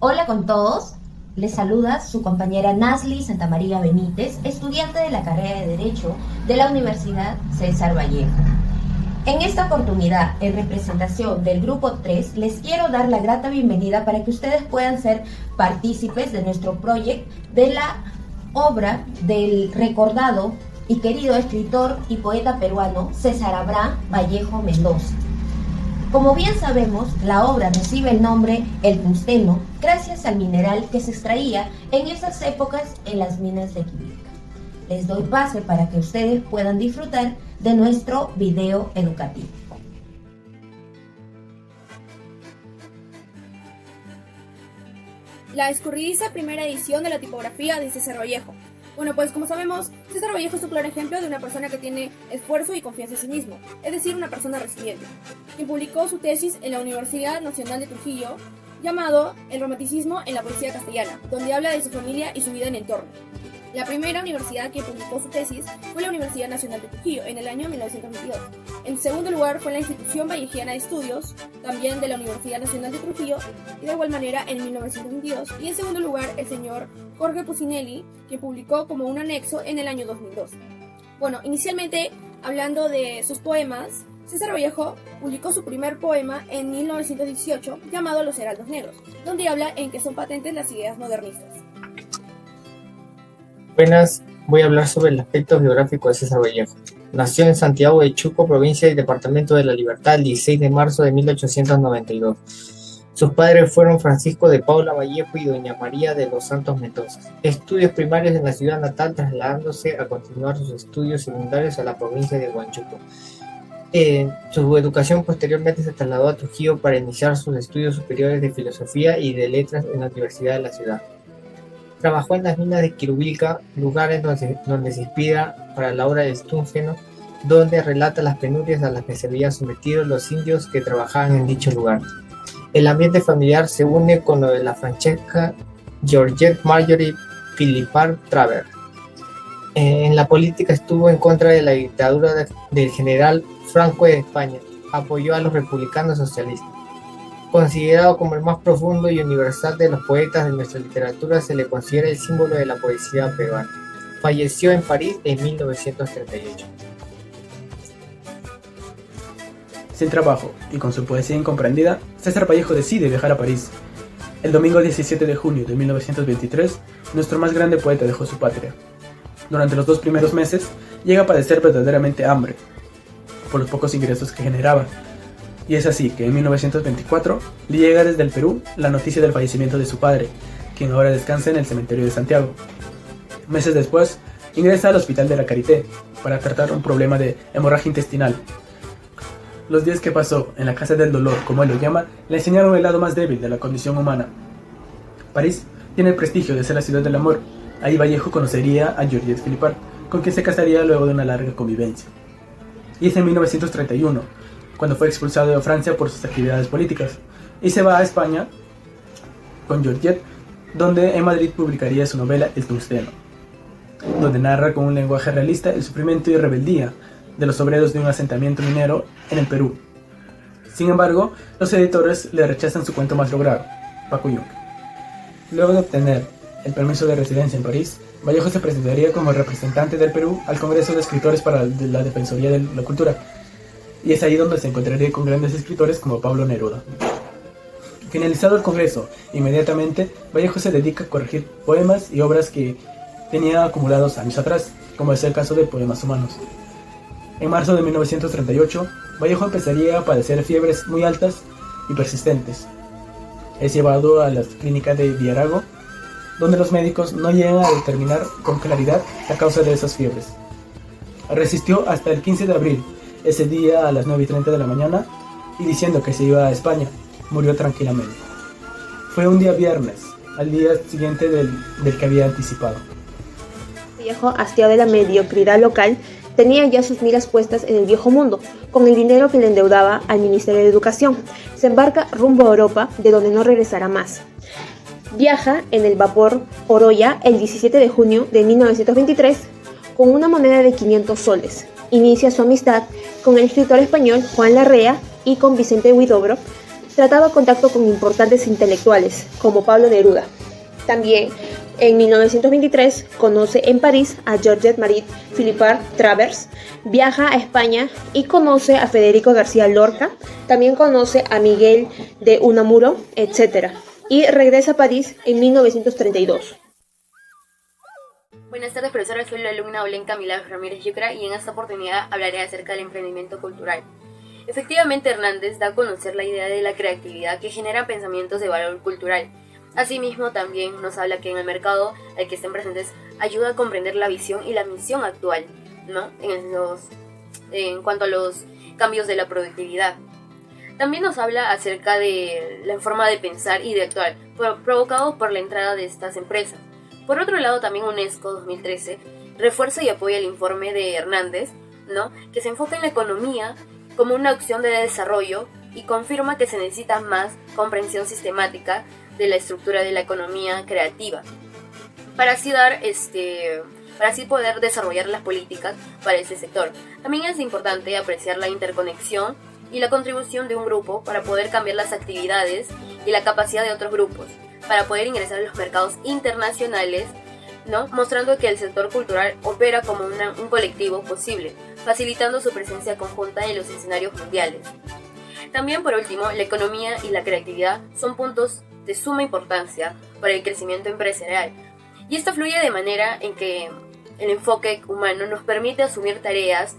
Hola con todos, les saluda su compañera Nasli Santamaría Benítez, estudiante de la carrera de Derecho de la Universidad César Vallejo. En esta oportunidad, en representación del Grupo 3, les quiero dar la grata bienvenida para que ustedes puedan ser partícipes de nuestro proyecto de la obra del recordado y querido escritor y poeta peruano César Abraham Vallejo Mendoza. Como bien sabemos, la obra recibe el nombre el tungsteno gracias al mineral que se extraía en esas épocas en las minas de Quivilca. Les doy pase para que ustedes puedan disfrutar de nuestro video educativo. La escurridiza primera edición de la tipografía de César Vallejo. Bueno, pues como sabemos, César Vallejo es un claro ejemplo de una persona que tiene esfuerzo y confianza en sí mismo, es decir, una persona resiliente, quien publicó su tesis en la Universidad Nacional de Trujillo, llamado El romanticismo en la poesía castellana, donde habla de su familia y su vida en entorno. La primera universidad que publicó su tesis fue la Universidad Nacional de Trujillo, en el año 1922. En segundo lugar fue la Institución Vallejiana de Estudios, también de la Universidad Nacional de Trujillo, y de igual manera en 1922. Y en segundo lugar el señor Jorge Pucinelli, que publicó como un anexo en el año 2002. Bueno, inicialmente, hablando de sus poemas, César Vallejo publicó su primer poema en 1918, llamado Los Heraldos Negros, donde habla en que son patentes las ideas modernistas. Buenas, voy a hablar sobre el aspecto biográfico de César Vallejo. Nació en Santiago de Chuco, provincia y departamento de La Libertad, el 16 de marzo de 1892. Sus padres fueron Francisco de Paula Vallejo y doña María de los Santos Mendoza. Estudios primarios en la ciudad natal, trasladándose a continuar sus estudios secundarios a la provincia de Huanchuco. Su educación posteriormente se trasladó a Trujillo para iniciar sus estudios superiores de filosofía y de letras en la Universidad de la ciudad. Trabajó en las minas de Quivilca, lugares donde se inspira para la obra del tungsteno, donde relata las penurias a las que se veían sometidos los indios que trabajaban en dicho lugar. El ambiente familiar se une con lo de la Francesca Georgette Marjorie Philippard Travers. En la política estuvo en contra de la dictadura del general Franco de España. Apoyó a los republicanos socialistas. Considerado como el más profundo y universal de los poetas de nuestra literatura, se le considera el símbolo de la poesía peruana. Falleció en París en 1938. Sin trabajo y con su poesía incomprendida, César Vallejo decide viajar a París. El domingo 17 de junio de 1923, nuestro más grande poeta dejó su patria. Durante los 2 primeros meses, llega a padecer verdaderamente hambre, por los pocos ingresos que generaba. Y es así que en 1924 le llega desde el Perú la noticia del fallecimiento de su padre, quien ahora descansa en el cementerio de Santiago. Meses después, ingresa al hospital de la Charité para tratar un problema de hemorragia intestinal. Los días que pasó en la casa del dolor, como él lo llama, le enseñaron el lado más débil de la condición humana. París tiene el prestigio de ser la ciudad del amor. Ahí Vallejo conocería a Georgette Philippard, con quien se casaría luego de una larga convivencia. Y es en 1931, cuando fue expulsado de Francia por sus actividades políticas, y se va a España con Georgette, donde en Madrid publicaría su novela El tungsteno, donde narra con un lenguaje realista el sufrimiento y rebeldía de los obreros de un asentamiento minero en el Perú. Sin embargo, los editores le rechazan su cuento más logrado, Paco Yunque. Luego de obtener el permiso de residencia en París, Vallejo se presentaría como representante del Perú al Congreso de Escritores para la Defensoría de la Cultura, y es ahí donde se encontraría con grandes escritores como Pablo Neruda. Finalizado el congreso, inmediatamente Vallejo se dedica a corregir poemas y obras que tenía acumulados años atrás, como es el caso de Poemas Humanos. En marzo de 1938, Vallejo empezaría a padecer fiebres muy altas y persistentes. Es llevado a la clínica de Villarejo, donde los médicos no llegan a determinar con claridad la causa de esas fiebres. Resistió hasta el 15 de abril, ese día a las 9:30 de la mañana, y diciendo que se iba a España, murió tranquilamente. Fue un día viernes, al día siguiente del que había anticipado. Vallejo, hastiado de la mediocridad local, tenía ya sus miras puestas en el viejo mundo, con el dinero que le endeudaba al Ministerio de Educación. Se embarca rumbo a Europa, de donde no regresará más. Viaja en el vapor Oroya el 17 de junio de 1923 con una moneda de 500 soles. Inicia su amistad con el escritor español Juan Larrea y con Vicente Huidobro, trataba contacto con importantes intelectuales como Pablo Neruda. También en 1923 conoce en París a Georges-Marie Philippard Travers, viaja a España y conoce a Federico García Lorca, también conoce a Miguel de Unamuno, etc. Y regresa a París en 1932. Buenas tardes, profesora. Soy la alumna Olenka Milagros Ramírez Yucra y en esta oportunidad hablaré acerca del emprendimiento cultural. Efectivamente, Hernández da a conocer la idea de la creatividad que genera pensamientos de valor cultural. Asimismo, también nos habla que en el mercado al que estén presentes ayuda a comprender la visión y la misión actual, ¿no? En cuanto a los cambios de la productividad. También nos habla acerca de la forma de pensar y de actuar, provocado por la entrada de estas empresas. Por otro lado, también UNESCO 2013 refuerza y apoya el informe de Hernández, ¿no? Que se enfoca en la economía como una opción de desarrollo y confirma que se necesita más comprensión sistemática de la estructura de la economía creativa para así poder desarrollar las políticas para ese sector. También es importante apreciar la interconexión y la contribución de un grupo para poder cambiar las actividades y la capacidad de otros grupos para poder ingresar a los mercados internacionales, ¿no? Mostrando que el sector cultural opera como un colectivo posible, facilitando su presencia conjunta en los escenarios mundiales. También, por último, la economía y la creatividad son puntos de suma importancia para el crecimiento empresarial, y esto fluye de manera en que el enfoque humano nos permite asumir tareas,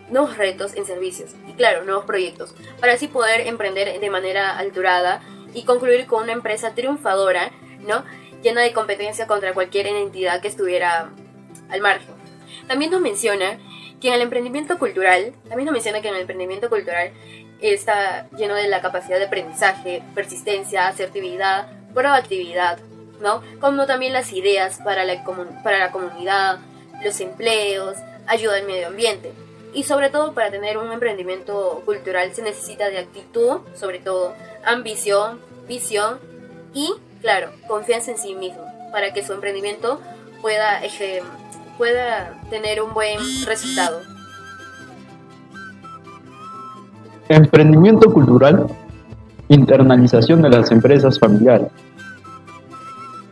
nuevos retos en servicios y, claro, nuevos proyectos, para así poder emprender de manera alturada y concluir con una empresa triunfadora, ¿no? Llena de competencia contra cualquier entidad que estuviera al margen. También nos menciona que en el emprendimiento cultural está lleno de la capacidad de aprendizaje, persistencia, asertividad, proactividad, ¿no? Como también las ideas para la comunidad, los empleos, ayuda al medio ambiente. Y sobre todo, para tener un emprendimiento cultural se necesita de actitud, sobre todo ambición, visión y, claro, confianza en sí mismo, para que su emprendimiento pueda tener un buen resultado. Emprendimiento cultural, internalización de las empresas familiares.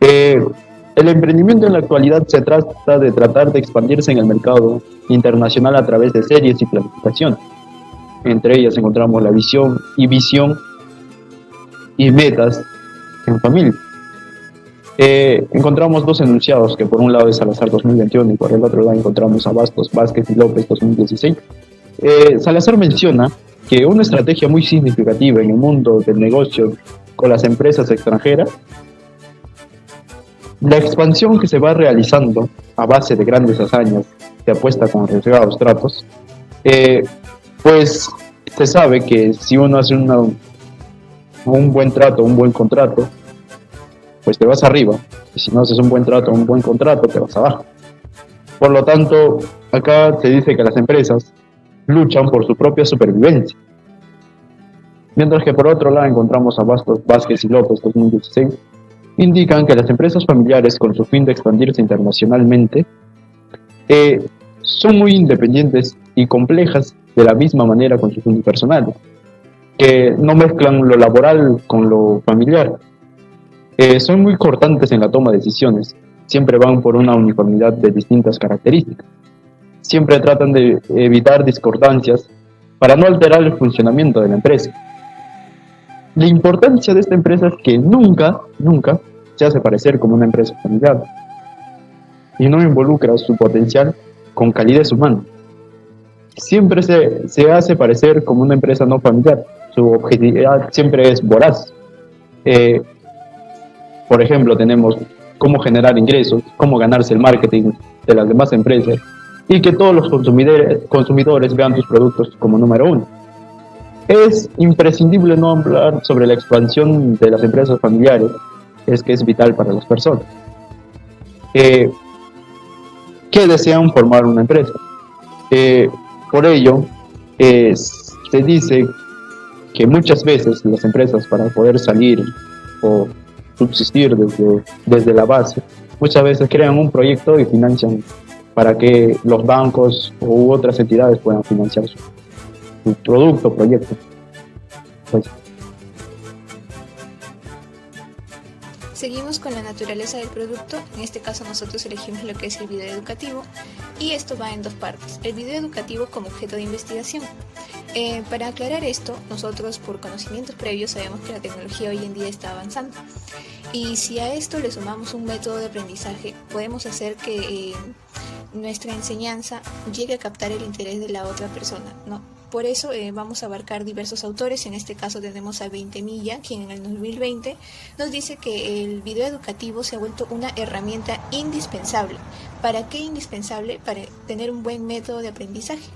El emprendimiento en la actualidad se trata de tratar de expandirse en el mercado internacional a través de series y planificación. Entre ellas encontramos la visión y metas en familia. Encontramos dos enunciados, que por un lado es Salazar 2021 y por el otro lado encontramos a Bastos, Vázquez y López 2016. Salazar menciona que una estrategia muy significativa en el mundo del negocio con las empresas extranjeras, la expansión que se va realizando a base de grandes hazañas, que apuesta con arriesgados tratos, pues se sabe que si uno hace un buen trato, un buen contrato, pues te vas arriba, y si no haces un buen trato, un buen contrato, te vas abajo. Por lo tanto, acá se dice que las empresas luchan por su propia supervivencia. Mientras que por otro lado encontramos a Bastos, Vázquez y López 2016, indican que las empresas familiares, con su fin de expandirse internacionalmente, son muy independientes y complejas de la misma manera con sus unipersonales, que no mezclan lo laboral con lo familiar. Son muy cortantes en la toma de decisiones, siempre van por una uniformidad de distintas características. Siempre tratan de evitar discordancias para no alterar el funcionamiento de la empresa. La importancia de esta empresa es que nunca se hace parecer como una empresa familiar y no involucra su potencial con calidez humana. Siempre se hace parecer como una empresa no familiar. Su objetividad siempre es voraz. Por ejemplo, tenemos cómo generar ingresos, cómo ganarse el marketing de las demás empresas y que todos los consumidores vean tus productos como número uno. Es imprescindible no hablar sobre la expansión de las empresas familiares, es que es vital para las personas que desean formar una empresa. Por ello, se dice que muchas veces las empresas, para poder salir o subsistir desde la base, muchas veces crean un proyecto y financian para que los bancos u otras entidades puedan financiar su producto o proyecto. Pues, Seguimos con la naturaleza del producto. En este caso nosotros elegimos lo que es el video educativo, y esto va en dos partes: el video educativo como objeto de investigación. Para aclarar esto, nosotros por conocimientos previos sabemos que la tecnología hoy en día está avanzando, y si a esto le sumamos un método de aprendizaje, podemos hacer que nuestra enseñanza llegue a captar el interés de la otra persona, ¿no? Por eso vamos a abarcar diversos autores. En este caso tenemos a Veintemilla, quien en el 2020 nos dice que el video educativo se ha vuelto una herramienta indispensable. ¿Para qué indispensable? Para tener un buen método de aprendizaje,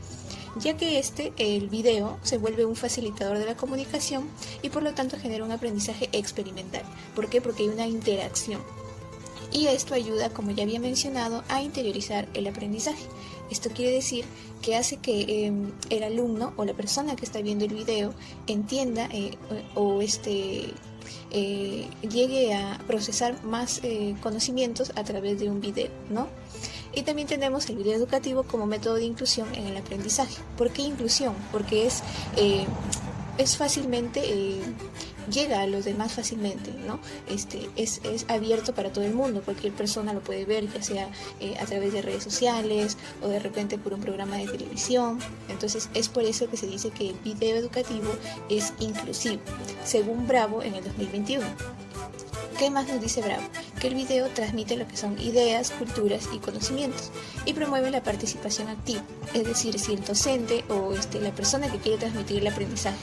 ya que el video, se vuelve un facilitador de la comunicación y por lo tanto genera un aprendizaje experimental. ¿Por qué? Porque hay una interacción. Y esto ayuda, como ya había mencionado, a interiorizar el aprendizaje. Esto quiere decir que hace que el alumno o la persona que está viendo el video entienda llegue a procesar más conocimientos a través de un video, ¿no? Y también tenemos el video educativo como método de inclusión en el aprendizaje. ¿Por qué inclusión? Porque es fácilmente, llega a los demás fácilmente, ¿no? Es abierto para todo el mundo, cualquier persona lo puede ver, ya sea a través de redes sociales o de repente por un programa de televisión. Entonces es por eso que se dice que el video educativo es inclusivo, según Bravo en el 2021. ¿Qué más nos dice Bravo? Que el video transmite lo que son ideas, culturas y conocimientos y promueve la participación activa. Es decir, si el docente o la persona que quiere transmitir el aprendizaje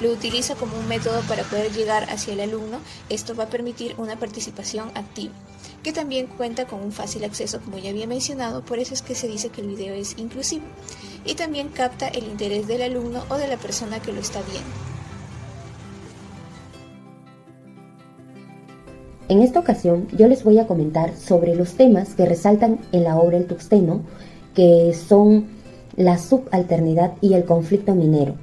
lo utiliza como un método para poder llegar hacia el alumno, esto va a permitir una participación activa, que también cuenta con un fácil acceso, como ya había mencionado. Por eso es que se dice que el video es inclusivo y también capta el interés del alumno o de la persona que lo está viendo. En esta ocasión yo les voy a comentar sobre los temas que resaltan en la obra El Tuxteno, que son la subalternidad y el conflicto minero.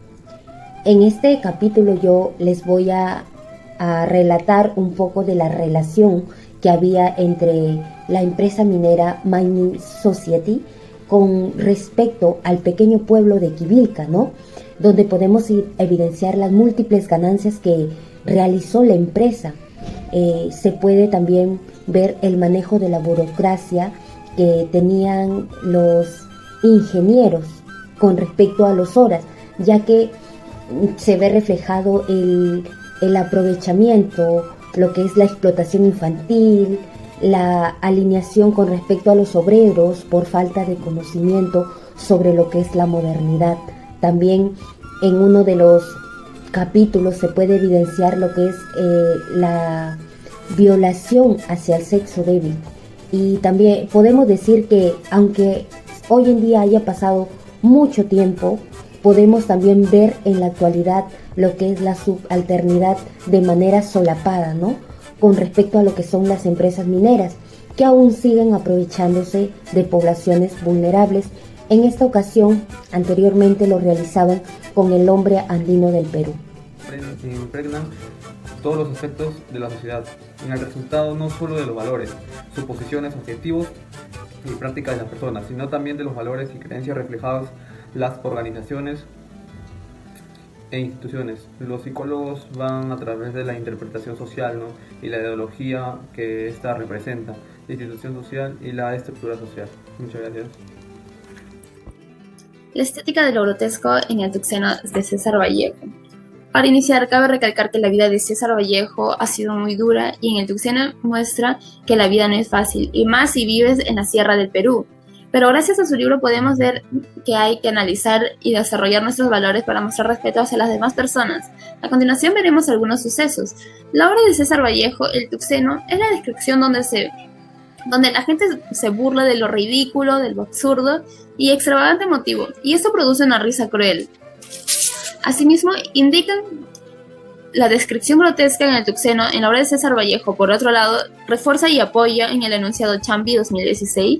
En este capítulo yo les voy a relatar un poco de la relación que había entre la empresa minera Mining Society con respecto al pequeño pueblo de Quivilca, ¿no? Donde podemos evidenciar las múltiples ganancias que realizó la empresa. Se puede también ver el manejo de la burocracia que tenían los ingenieros con respecto a los horas, ya que se ve reflejado el aprovechamiento, lo que es la explotación infantil, la alineación con respecto a los obreros por falta de conocimiento sobre lo que es la modernidad. También en uno de los capítulos se puede evidenciar lo que es la violación hacia el sexo débil. Y también podemos decir que aunque hoy en día haya pasado mucho tiempo, podemos también ver en la actualidad lo que es la subalternidad de manera solapada, ¿no? Con respecto a lo que son las empresas mineras, que aún siguen aprovechándose de poblaciones vulnerables. En esta ocasión, anteriormente lo realizaban con el hombre andino del Perú. Impregnan todos los aspectos de la sociedad, en el resultado no solo de los valores, suposiciones, objetivos y prácticas de las personas, sino también de los valores y creencias reflejadas las organizaciones e instituciones. Los psicólogos van a través de la interpretación social, ¿no? Y la ideología que ésta representa, la institución social y la estructura social. Muchas gracias. La estética de lo grotesco en el Tuxteno de César Vallejo. Para iniciar, cabe recalcar que la vida de César Vallejo ha sido muy dura y en el Tuxteno muestra que la vida no es fácil, y más si vives en la sierra del Perú. Pero gracias a su libro podemos ver que hay que analizar y desarrollar nuestros valores para mostrar respeto hacia las demás personas. A continuación veremos algunos sucesos. La obra de César Vallejo, El Tuxteno, es la descripción donde la gente se burla de lo ridículo, de lo absurdo y extravagante motivo, y esto produce una risa cruel. Asimismo, indican la descripción grotesca en el Tuxteno en la obra de César Vallejo. Por otro lado, refuerza y apoya en el enunciado Chambi 2016,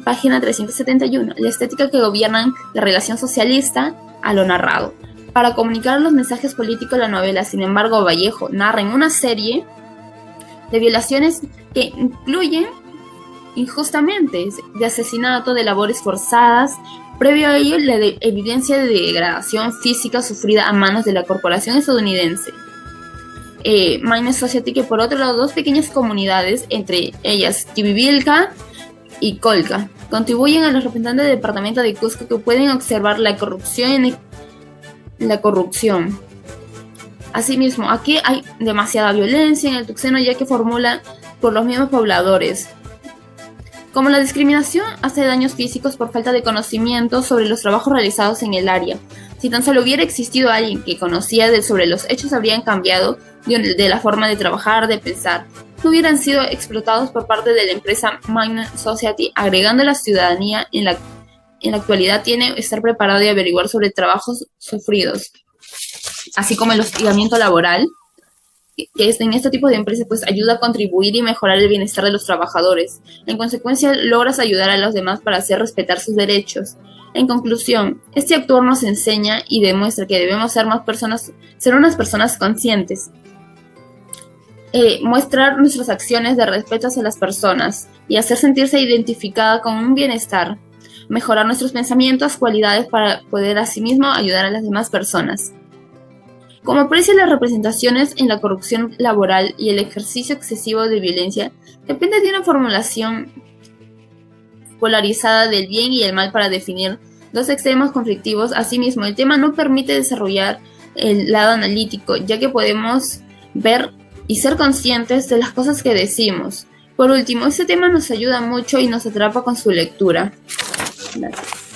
página 371, la estética que gobiernan la relación socialista a lo narrado. Para comunicar los mensajes políticos de la novela, sin embargo, Vallejo narra en una serie de violaciones que incluyen injustamente de asesinato, de labores forzadas. Previo a ello, la evidencia de degradación física sufrida a manos de la corporación estadounidense. Minor Society, que por otro lado dos pequeñas comunidades, entre ellas Quibivilca y Colca, contribuyen a los representantes del departamento de Cusco, que pueden observar la corrupción. Asimismo, aquí hay demasiada violencia en el Tuxeno, ya que formula por los mismos pobladores. Como la discriminación hace daños físicos por falta de conocimiento sobre los trabajos realizados en el área. Si tan solo hubiera existido alguien que conocía sobre los hechos, habrían cambiado de la forma de trabajar, de pensar. No hubieran sido explotados por parte de la empresa Minor Society, agregando la ciudadanía en la actualidad tiene que estar preparado y averiguar sobre trabajos sufridos, así como el hostigamiento laboral, que en este tipo de empresas pues ayuda a contribuir y mejorar el bienestar de los trabajadores. En consecuencia, logras ayudar a los demás para hacer respetar sus derechos. En conclusión, este actuar nos enseña y demuestra que debemos ser unas personas conscientes. Mostrar nuestras acciones de respeto hacia las personas y hacer sentirse identificada con un bienestar. Mejorar nuestros pensamientos, cualidades para poder asimismo ayudar a las demás personas. Como aprecia las representaciones en la corrupción laboral y el ejercicio excesivo de violencia, depende de una formulación polarizada del bien y el mal para definir dos extremos conflictivos. Asimismo, el tema no permite desarrollar el lado analítico, ya que podemos ver y ser conscientes de las cosas que decimos. Por último, este tema nos ayuda mucho y nos atrapa con su lectura. Gracias.